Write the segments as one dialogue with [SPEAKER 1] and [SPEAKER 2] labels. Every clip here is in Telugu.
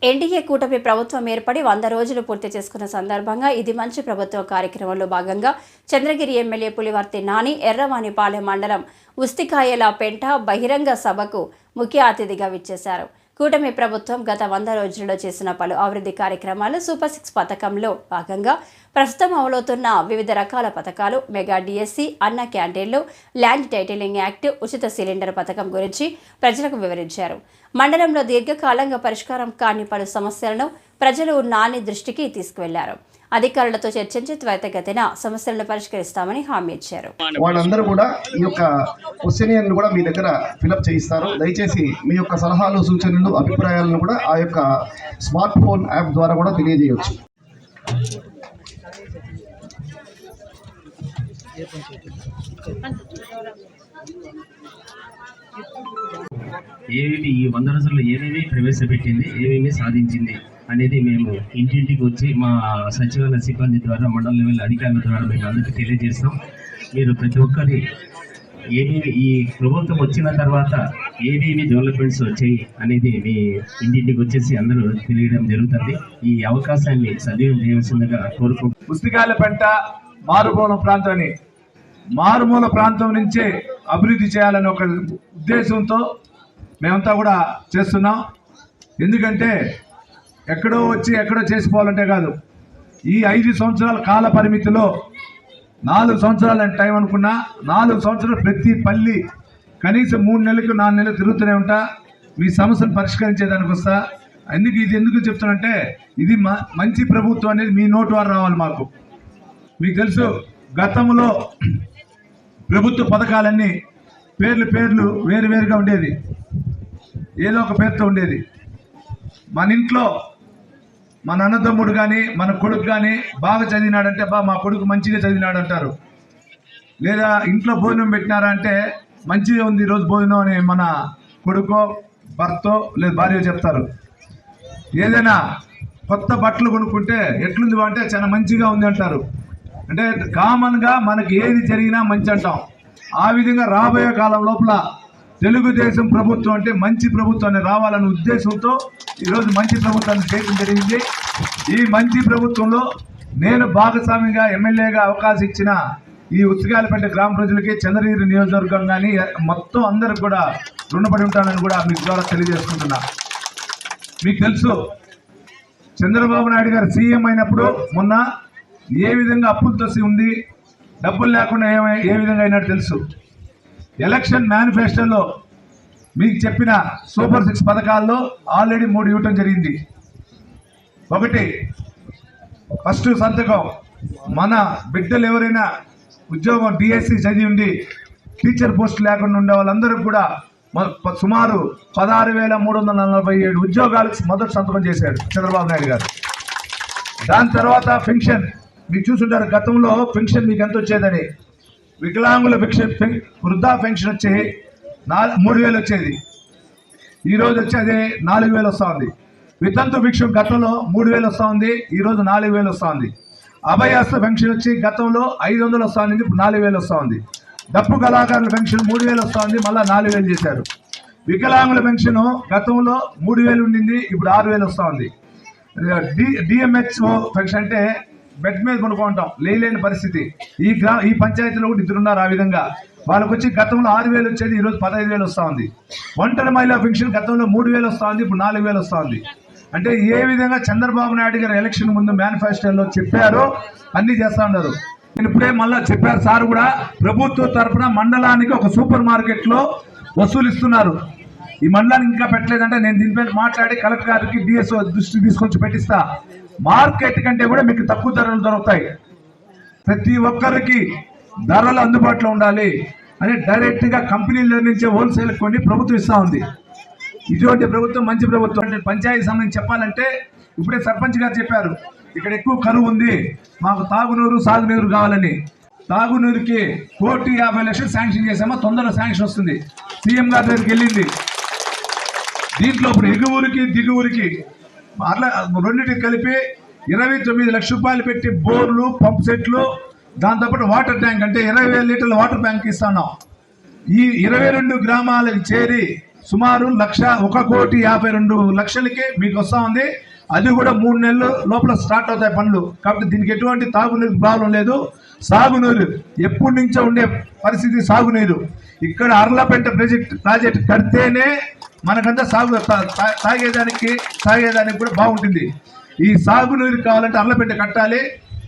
[SPEAKER 1] ఎన్డీఏ కూటమి ప్రభుత్వం ఏర్పడి 100 రోజులు పూర్తి చేసుకున్న సందర్భంగా ఇది మంచి ప్రభుత్వ కార్యక్రమంలో భాగంగా చంద్రగిరి ఎమ్మెల్యే పులివర్తి నాని ఎర్రవానిపాలెం మండలం ఉస్తికాయల పెంట బహిరంగ సభకు ముఖ్య అతిథిగా విచ్చేశారు. కూటమి ప్రభుత్వం గత 100 రోజుల్లో చేసిన పలు అభివృద్ధి కార్యక్రమాలు సూపర్ 6 పథకంలో భాగంగా ప్రస్తుతం అమలవుతున్న వివిధ రకాల పథకాలు, మెగా డిఎస్సి, అన్న క్యాంటీన్లు, ల్యాండ్ టైటిలింగ్ యాక్ట్, ఉచిత సిలిండర్ పథకం గురించి ప్రజలకు వివరించారు. మండలంలో దీర్ఘకాలంగా పరిష్కారం కాని పలు సమస్యలను ప్రజలు నాని దృష్టికి తీసుకువెళ్లారు. అధికారులతో చర్చించి త్వరితగతిన సమస్యలను పరిష్కరిస్తామని హామీ ఇచ్చారు.
[SPEAKER 2] వాళ్ళందరూ కూడా ఈ యొక్క క్వశ్చనియర్ను కూడా మీ దగ్గర ఫిలప్ చేయిస్తారు. దయచేసి మీ యొక్క సలహాలు, సూచనలు, అభిప్రాయాలను కూడా ఆ యొక్క స్మార్ట్ ఫోన్ యాప్ ద్వారా కూడా తెలియజేయవచ్చు.
[SPEAKER 3] ఏవేవి ఈ 100 రోజుల్లో ఏవేవి ప్రవేశపెట్టింది, ఏవేవి సాధించింది అనేది మేము ఇంటింటికి వచ్చి మా సచివాలయ సిబ్బంది ద్వారా, మండల లెవెల్ అధికారుల ద్వారా మేము అందరికీ తెలియజేస్తాం. మీరు ప్రతి ఒక్కరి ఏవేవి ఈ ప్రభుత్వం వచ్చిన తర్వాత ఏవేవి డెవలప్మెంట్స్ వచ్చాయి అనేది మీ ఇంటింటికి వచ్చేసి అందరూ తెలియడం జరుగుతుంది. ఈ అవకాశాన్ని సద్వినియోగం చేయవలసిందిగా కోరుకుంటున్నాం.
[SPEAKER 4] ఉస్తికాయలపెంట మారుమూల ప్రాంతం నుంచే అభివృద్ధి చేయాలని ఒక ఉద్దేశంతో మేమంతా కూడా చేస్తున్నాం. ఎందుకంటే ఎక్కడో వచ్చి ఎక్కడో చేసిపోవాలంటే కాదు, ఈ 5 సంవత్సరాల కాల పరిమితిలో 4 సంవత్సరాలు టైం అనుకున్నా 4 సంవత్సరాలు ప్రతి పల్లి కనీసం 3 నెలలకు 4 నెలలు తిరుగుతూనే ఉంటా, మీ సమస్యను పరిష్కరించేదానికి వస్తా. ఎందుకు చెప్తానంటే ఇది మంచి ప్రభుత్వం అనేది మీ నోటు వారు రావాలి. మాకు మీకు తెలుసు, గతంలో ప్రభుత్వ పథకాలన్నీ పేర్లు వేరువేరుగా ఉండేది, ఏదో ఒక పేరుతో ఉండేది. మన ఇంట్లో మన అన్నదమ్ముడు కానీ మన కొడుకు కానీ బాగా చదివినాడంటే మా కొడుకు మంచిగా చదివినాడు అంటారు. లేదా ఇంట్లో భోజనం పెట్టినారా అంటే మంచిగా ఉంది ఈరోజు భోజనం అని మన కొడుకో భర్తో లేదా భార్య చెప్తారు. ఏదైనా కొత్త బట్టలు కొనుక్కుంటే ఎట్లుంది అంటే చాలా మంచిగా ఉంది అంటారు. అంటే కామన్గా మనకి ఏది జరిగినా మంచి అంటాం. ఆ విధంగా రాబోయే కాలం లోపల తెలుగుదేశం ప్రభుత్వం అంటే మంచి ప్రభుత్వాన్ని రావాలనే ఉద్దేశంతో ఈరోజు మంచి ప్రభుత్వాన్ని చేయడం జరిగింది. ఈ మంచి ప్రభుత్వంలో నేను భాగస్వామిగా ఎమ్మెల్యేగా అవకాశం ఇచ్చిన ఈ ఉస్తికాయలపెంట గ్రామ ప్రజలకి, చంద్రగిరి నియోజకవర్గం కానీ మొత్తం అందరికి కూడా రుణపడి ఉంటానని కూడా మీకు ద్వారా తెలియజేసుకుంటున్నా. మీకు తెలుసు, చంద్రబాబు నాయుడు గారు సీఎం అయినప్పుడు మొన్న ఏ విధంగా అప్పులతో ఉంది, డబ్బులు లేకుండా ఏ విధంగా అయినట్టు తెలుసు. ఎలక్షన్ మేనిఫెస్టోలో మీకు చెప్పిన సూపర్ 6 పథకాల్లో ఆల్రెడీ 3 ఇవ్వటం జరిగింది. ఒకటి, ఫస్ట్ సంతకం, మన బిడ్డలు ఎవరైనా ఉద్యోగం డిఎస్సి చదివి ఉండి టీచర్ పోస్ట్ లేకుండా ఉండే వాళ్ళందరూ కూడా సుమారు 16,347 ఉద్యోగాలకు మొదటి సంతకం చేశాడు చంద్రబాబు నాయుడు గారు. దాని తర్వాత పెన్షన్ మీకు చూసుంటారు, గతంలో పెన్షన్ మీకు ఎంత వచ్చేదని. వికలాంగుల పెన్షన్, వృద్ధా పెన్షన్ వచ్చి 3,000 వచ్చేది, ఈరోజు వచ్చి అదే 4,000 వస్తూ ఉంది. వితంతు భిక్షం గతంలో 3,000 వస్తూ ఉంది, ఈరోజు 4,000 వస్తూ ఉంది. అభయహస్త పెన్షన్ వచ్చి గతంలో 500 వస్తూ ఉంది, ఇప్పుడు 4,000 వస్తూ ఉంది. డప్పు కళాకారుల పెన్షన్ 3,000 వస్తూ ఉంది, మళ్ళీ 4,000 చేశారు. వికలాంగుల పెన్షన్ గతంలో 3,000 ఉండింది, ఇప్పుడు 6,000 వస్తూ ఉంది. డిఎంహెచ్ఓ పెన్షన్ అంటే బెడ్ మీద కొనుక్కుంటాం, లేని పరిస్థితి. ఈ పంచాయతీలో కూడా 2 ఉన్నారు. ఆ విధంగా వాళ్ళకి వచ్చి గతంలో 6,000 వచ్చేది, ఈరోజు 15,000 వస్తూ ఉంది. ఒంటరి మహిళా పెన్షన్ గతంలో 3,000 వస్తూ ఉంది, ఇప్పుడు 4,000 వస్తూ ఉంది. అంటే ఏ విధంగా చంద్రబాబు నాయుడు గారు ఎలక్షన్ ముందు మేనిఫెస్టోలో చెప్పారో అన్నీ చేస్తూ ఉన్నారు. నేను ఇప్పుడే మళ్ళీ చెప్పారు సార్ కూడా, ప్రభుత్వ తరఫున మండలానికి ఒక సూపర్ మార్కెట్లో వసూలు ఇస్తున్నారు. ఈ మండలానికి ఇంకా పెట్టలేదంటే నేను దీనిపైన మాట్లాడి కలెక్టర్ గారికి డిఎస్ఓ దృష్టి తీసుకొచ్చి పెట్టిస్తా. మార్కెట్ కంటే కూడా మీకు తక్కువ ధరలు దొరుకుతాయి. ప్రతి ఒక్కరికి ధరలు అందుబాటులో ఉండాలి అని డైరెక్ట్గా కంపెనీల నుంచే హోల్సేల్ కొని ప్రభుత్వం ఇస్తూ ఉంది. ఇటువంటి ప్రభుత్వం మంచి ప్రభుత్వం. అంటే పంచాయతీ సంబంధించి చెప్పాలంటే ఇప్పుడే సర్పంచ్ గారు చెప్పారు, ఇక్కడ ఎక్కువ కరువు ఉంది, మాకు తాగునీరు సాగునీరు కావాలని. తాగునీరుకి 1,50,00,000 శాంక్షన్ చేసామో, తొందరగా శాంక్షన్ వస్తుంది. సీఎం గారి దగ్గరికి వెళ్ళింది. దీంట్లో ఇప్పుడు ఎగువూరికి దిగువూరికి అట్లా రెండింటికి కలిపి 29 లక్షల రూపాయలు పెట్టి బోర్లు, పంప్ సెట్లు, దాంతోపాటు వాటర్ ట్యాంక్ అంటే 20,000 లీటర్ల వాటర్ ట్యాంక్ ఇస్తున్నాం. ఈ 22 గ్రామాలకు చేరి సుమారు 1,52,00,000కి మీకు వస్తూ ఉంది. అది కూడా 3 నెలల లోపల స్టార్ట్ అవుతాయి పనులు. కాబట్టి దీనికి ఎటువంటి తాగునీరు ప్రాబ్లం లేదు. సాగునీరు ఎప్పటి నుంచో ఉండే పరిస్థితి సాగునీరు. ఇక్కడ అర్లపెంట ప్రాజెక్ట్ కడితేనే మనకంతా తాగేదానికి కూడా బాగుంటుంది. ఈ సాగునీరు కావాలంటే అర్లపెంట కట్టాలి.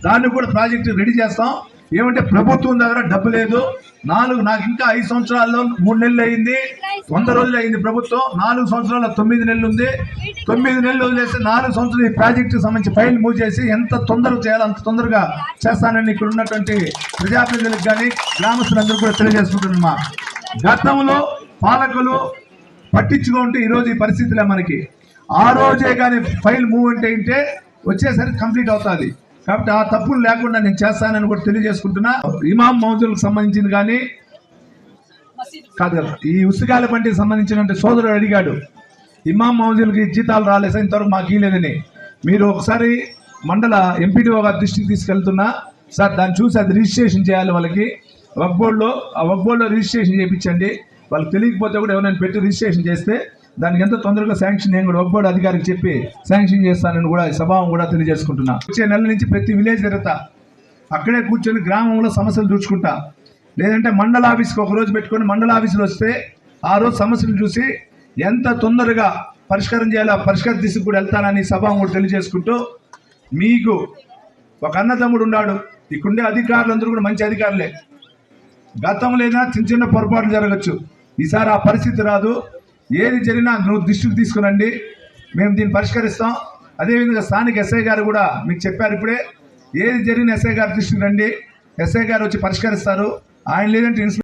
[SPEAKER 4] దాన్ని కూడా ప్రాజెక్టు రెడీ చేస్తాం. ఏమంటే ప్రభుత్వం దగ్గర డబ్బు లేదు. నాకు ఇంకా 5 సంవత్సరాల్లో 3 నెలలు అయింది, 100 రోజులు అయింది ప్రభుత్వం. 4 సంవత్సరాల్లో 9 నెలలు ఉంది. 9 నెలలు వదిలేసి 4 సంవత్సరాలు ఈ ప్రాజెక్టుకి సంబంధించి ఫైల్ మూవ్ చేసి ఎంత తొందరగా చేయాలో అంత తొందరగా చేస్తానని ఇక్కడ ఉన్నటువంటి ప్రజాప్రతినిధులకు కానీ గ్రామస్తులందరూ కూడా తెలియజేసుకుంటున్నామా. గతంలో పాలకులు పట్టించుకుంటే ఈరోజు ఈ పరిస్థితిలో మనకి ఆ రోజే కానీ ఫైల్ మూవ్ అంటే వచ్చేసరికి కంప్లీట్ అవుతుంది. కాబట్టి ఆ తప్పులు లేకుండా నేను చేస్తానని కూడా తెలియజేసుకుంటున్నా. ఇమాం మౌజులకు సంబంధించింది కానీ కాదు కదా, ఈ ఉసిగాల పంటికి సంబంధించిన సోదరుడు అడిగాడు, ఇమాం మౌజులకి జీతాలు రాలేదు సార్, ఇంతవరకు మాకు ఇవ్వలేదని. మీరు ఒకసారి మండల ఎంపీడీఓ గారి దృష్టికి తీసుకెళ్తున్నా సార్, దాన్ని చూసి అది రిజిస్ట్రేషన్ చేయాలి వాళ్ళకి వక్ఫ్ బోర్డులో. ఆ వక్ఫ్ బోర్డులో రిజిస్ట్రేషన్ చేయించండి. వాళ్ళకి తెలియకపోతే కూడా ఎవరైనా పెట్టి రిజిస్ట్రేషన్ చేస్తే దానికి ఎంత తొందరగా శాంక్షన్ నేను కూడా వక్ఫ్ బోర్డు అధికారికి చెప్పి శాంక్షన్ చేస్తానని కూడా ఈ సభావం కూడా తెలియజేసుకుంటున్నా. వచ్చే నెల నుంచి ప్రతి విలేజ్ తిరుగుతా, అక్కడే కూర్చొని గ్రామంలో సమస్యలు చూసుకుంటా. లేదంటే మండల ఆఫీస్కి ఒక రోజు పెట్టుకొని మండల ఆఫీసులో వస్తే ఆ రోజు సమస్యలు చూసి ఎంత తొందరగా పరిష్కారం చేయాలో ఆ పరిష్కార దిశకు కూడా వెళ్తానని సభావం కూడా తెలియజేసుకుంటూ, మీకు ఒక అన్నదమ్ముడు ఉన్నాడు. ఇక్కడుండే అధికారులందరూ కూడా మంచి అధికారులే. గతంలో చిన్న పొరపాట్లు జరగచ్చు. ఈసారి ఆ పరిస్థితి రాదు. ఏది జరిగినా నువ్వు దృష్టికి తీసుకురండి, మేము దీన్ని పరిష్కరిస్తాం. అదేవిధంగా స్థానిక ఎస్ఐ గారు కూడా మీకు చెప్పారు ఇప్పుడే, ఏది జరిగిన ఎస్ఐ గారి దృష్టికి రండి, ఎస్ఐ గారు వచ్చి పరిష్కరిస్తారు. ఆయన లేదంటే